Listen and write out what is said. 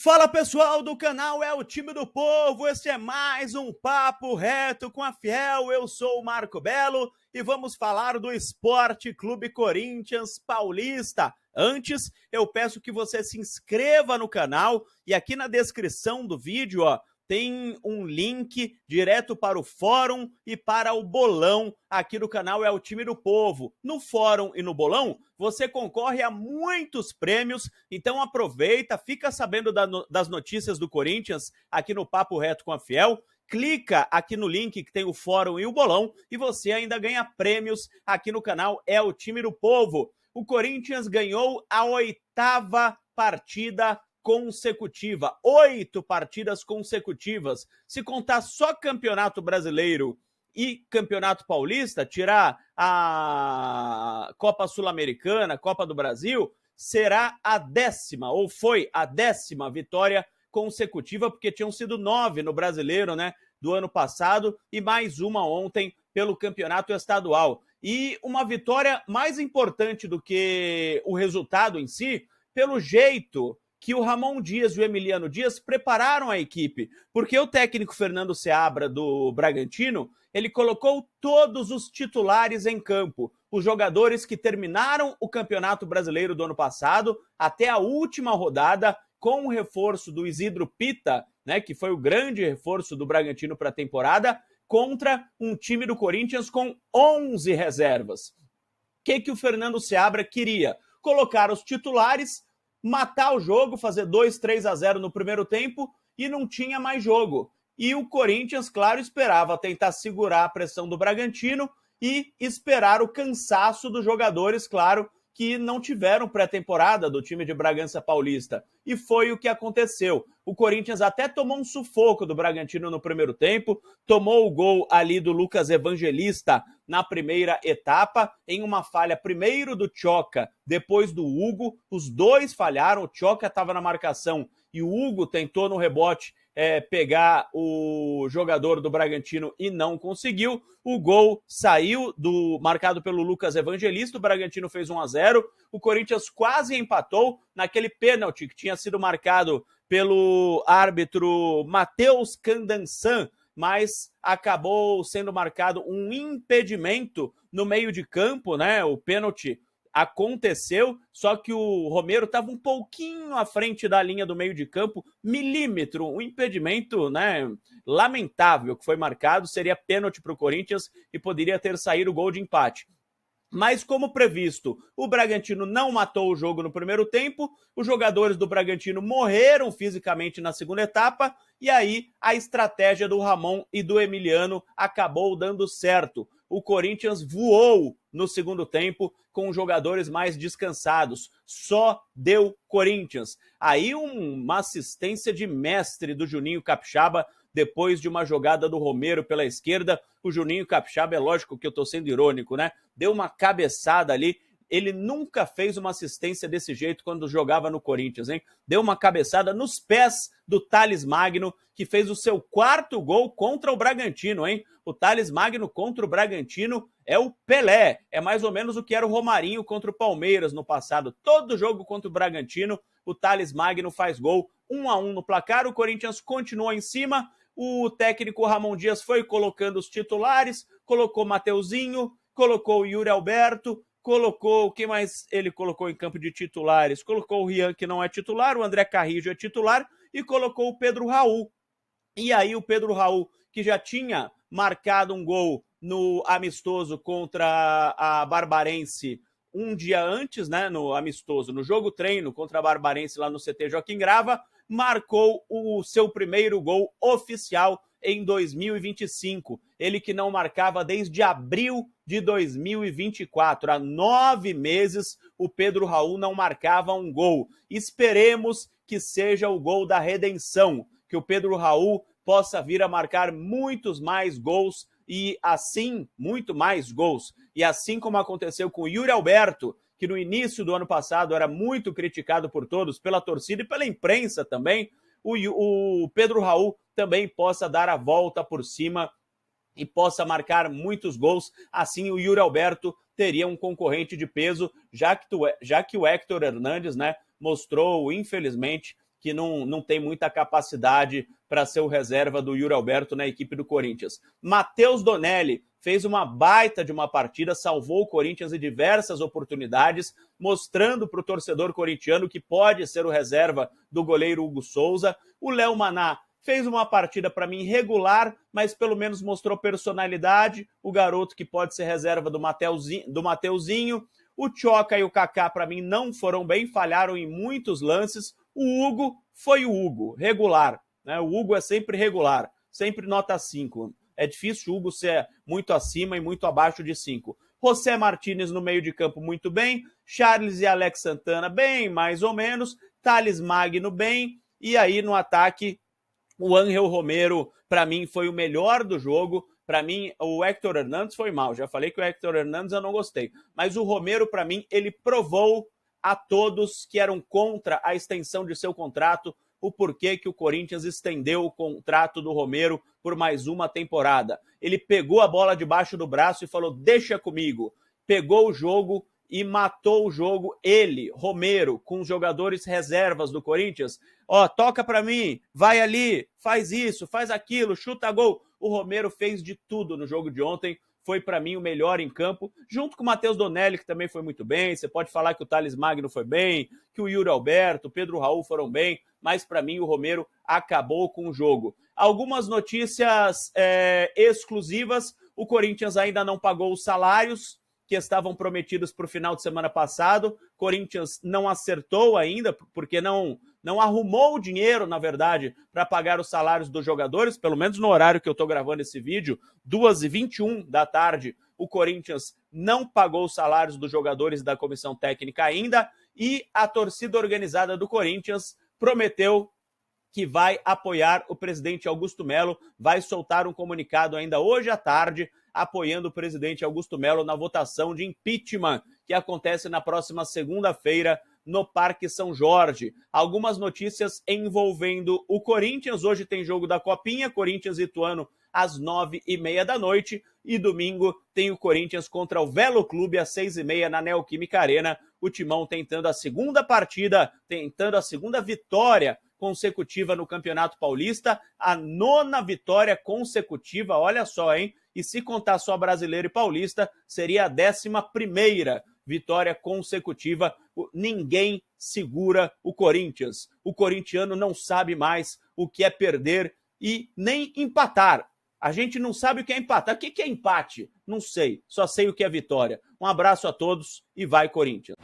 Fala pessoal do canal É o Time do Povo, este é mais um Papo Reto com a Fiel, eu sou o Marco Belo e vamos falar do Esporte Clube Corinthians Paulista. Antes, eu peço que você se inscreva no canal e aqui na descrição do vídeo, tem um link direto para o fórum e para o bolão aqui do canal É o Time do Povo. No fórum e no bolão, você concorre a muitos prêmios, então aproveita, fica sabendo das notícias do Corinthians aqui no Papo Reto com a Fiel, clica aqui no link que tem o fórum e o bolão e você ainda ganha prêmios aqui no canal É o Time do Povo. O Corinthians ganhou a 8ª partida consecutiva, 8 partidas consecutivas. Se contar só Campeonato Brasileiro e Campeonato Paulista, tirar a Copa Sul-Americana, Copa do Brasil, será a 10ª, ou foi a 10ª vitória consecutiva, porque tinham sido 9 no Brasileiro, né, do ano passado, e mais uma ontem pelo Campeonato Estadual. E uma vitória mais importante do que o resultado em si, pelo jeito que o Ramon Dias e o Emiliano Dias prepararam a equipe, porque o técnico Fernando Seabra do Bragantino, ele colocou todos os titulares em campo, os jogadores que terminaram o Campeonato Brasileiro do ano passado, até a última rodada, com o reforço do Isidro Pita, né, que foi o grande reforço do Bragantino para a temporada, contra um time do Corinthians com 11 reservas. O que o Fernando Seabra queria? Colocar os titulares, matar o jogo, fazer 2-3-0 no primeiro tempo e não tinha mais jogo. E o Corinthians, claro, esperava tentar segurar a pressão do Bragantino e esperar o cansaço dos jogadores, claro, que não tiveram pré-temporada do time de Bragança Paulista. E foi o que aconteceu. O Corinthians até tomou um sufoco do Bragantino no primeiro tempo, tomou o gol ali do Lucas Evangelista na primeira etapa, em uma falha primeiro do Tchoca, depois do Hugo. Os dois falharam, o Tchoca estava na marcação e o Hugo tentou no rebote pegar o jogador do Bragantino e não conseguiu. O gol saiu marcado pelo Lucas Evangelista, o Bragantino fez 1-0, o Corinthians quase empatou naquele pênalti que tinha sido marcado pelo árbitro Matheus Candansan, mas acabou sendo marcado um impedimento no meio de campo, né? O pênalti aconteceu, só que o Romero estava um pouquinho à frente da linha do meio de campo, milímetro, um impedimento, né, lamentável que foi marcado, seria pênalti para o Corinthians e poderia ter saído o gol de empate. Mas, como previsto, o Bragantino não matou o jogo no primeiro tempo, os jogadores do Bragantino morreram fisicamente na segunda etapa, e aí a estratégia do Ramon e do Emiliano acabou dando certo. O Corinthians voou no segundo tempo com os jogadores mais descansados. Só deu Corinthians. Aí uma assistência de mestre do Juninho Capixaba, depois de uma jogada do Romero pela esquerda. O Juninho Capixaba, é lógico que eu tô sendo irônico, né? Deu uma cabeçada ali. Ele nunca fez uma assistência desse jeito quando jogava no Corinthians, hein? Deu uma cabeçada nos pés do Thales Magno, que fez o seu 4º gol contra o Bragantino, hein? O Thales Magno contra o Bragantino é o Pelé. É mais ou menos o que era o Romarinho contra o Palmeiras no passado. Todo jogo contra o Bragantino, o Thales Magno faz gol. 1-1 no placar, o Corinthians continua em cima. O técnico Ramon Dias foi colocando os titulares, colocou Mateuzinho, colocou o Yuri Alberto, colocou, quem mais ele colocou em campo de titulares? Colocou o Rian, que não é titular, o André Carrijo é titular, e colocou o Pedro Raul. E aí o Pedro Raul, que já tinha marcado um gol no amistoso contra a Barbarense um dia antes, né, no amistoso, no jogo treino contra a Barbarense lá no CT Joaquim Grava, marcou o seu primeiro gol oficial em 2025. Ele que não marcava desde abril de 2024. Há 9 meses o Pedro Raul não marcava um gol. Esperemos que seja o gol da redenção, que o Pedro Raul possa vir a marcar muitos mais gols e assim, muito mais gols. E assim como aconteceu com o Yuri Alberto, que no início do ano passado era muito criticado por todos, pela torcida e pela imprensa também, o Pedro Raul também possa dar a volta por cima e possa marcar muitos gols. Assim o Yuri Alberto teria um concorrente de peso, já que o Héctor Hernandes, né, mostrou, infelizmente, que não tem muita capacidade para ser o reserva do Yuri Alberto na equipe do Corinthians. Matheus Donelli fez uma baita de uma partida, salvou o Corinthians em diversas oportunidades, mostrando para o torcedor corintiano que pode ser o reserva do goleiro Hugo Souza. O Léo Maná fez uma partida, para mim, regular, mas pelo menos mostrou personalidade, o garoto que pode ser reserva do Mateuzinho. O Tchoca e o Kaká, para mim, não foram bem, falharam em muitos lances. O Hugo foi o Hugo, regular, né? O Hugo é sempre regular, sempre nota 5. É difícil o Hugo ser muito acima e muito abaixo de 5. José Martínez no meio de campo muito bem, Charles e Alex Santana bem, mais ou menos, Thales Magno bem, e aí no ataque o Ángel Romero, para mim, foi o melhor do jogo. Para mim, o Héctor Hernandes foi mal. Já falei que o Héctor Hernandes eu não gostei. Mas o Romero, para mim, ele provou a todos que eram contra a extensão de seu contrato o porquê que o Corinthians estendeu o contrato do Romero por mais uma temporada. Ele pegou a bola debaixo do braço e falou, deixa comigo. Pegou o jogo e matou o jogo, ele, Romero, com os jogadores reservas do Corinthians. Ó, toca pra mim, vai ali, faz isso, faz aquilo, chuta gol. O Romero fez de tudo no jogo de ontem, foi pra mim o melhor em campo, junto com o Matheus Donelli, que também foi muito bem. Você pode falar que o Thales Magno foi bem, que o Yuri Alberto, o Pedro Raul foram bem, mas pra mim o Romero acabou com o jogo. Algumas notícias exclusivas, o Corinthians ainda não pagou os salários que estavam prometidos para o final de semana passado. Corinthians não acertou ainda, porque não arrumou o dinheiro, na verdade, para pagar os salários dos jogadores, pelo menos no horário que eu estou gravando esse vídeo, 2h21 da tarde, o Corinthians não pagou os salários dos jogadores da comissão técnica ainda, e a torcida organizada do Corinthians prometeu que vai apoiar o presidente Augusto Melo, vai soltar um comunicado ainda hoje à tarde, apoiando o presidente Augusto Melo na votação de impeachment, que acontece na próxima segunda-feira no Parque São Jorge. Algumas notícias envolvendo o Corinthians. Hoje tem jogo da Copinha, Corinthians e Ituano às 9h30 da noite, e domingo tem o Corinthians contra o Velo Clube às 6h30 na Neoquímica Arena. O Timão tentando a segunda partida, tentando a segunda vitória consecutiva no Campeonato Paulista, a 9ª vitória consecutiva, olha só, hein? E se contar só Brasileiro e Paulista, seria a 11ª vitória consecutiva. Ninguém segura o Corinthians. O corintiano não sabe mais o que é perder e nem empatar. A gente não sabe o que é empatar. O que é empate? Não sei. Só sei o que é vitória. Um abraço a todos e vai, Corinthians!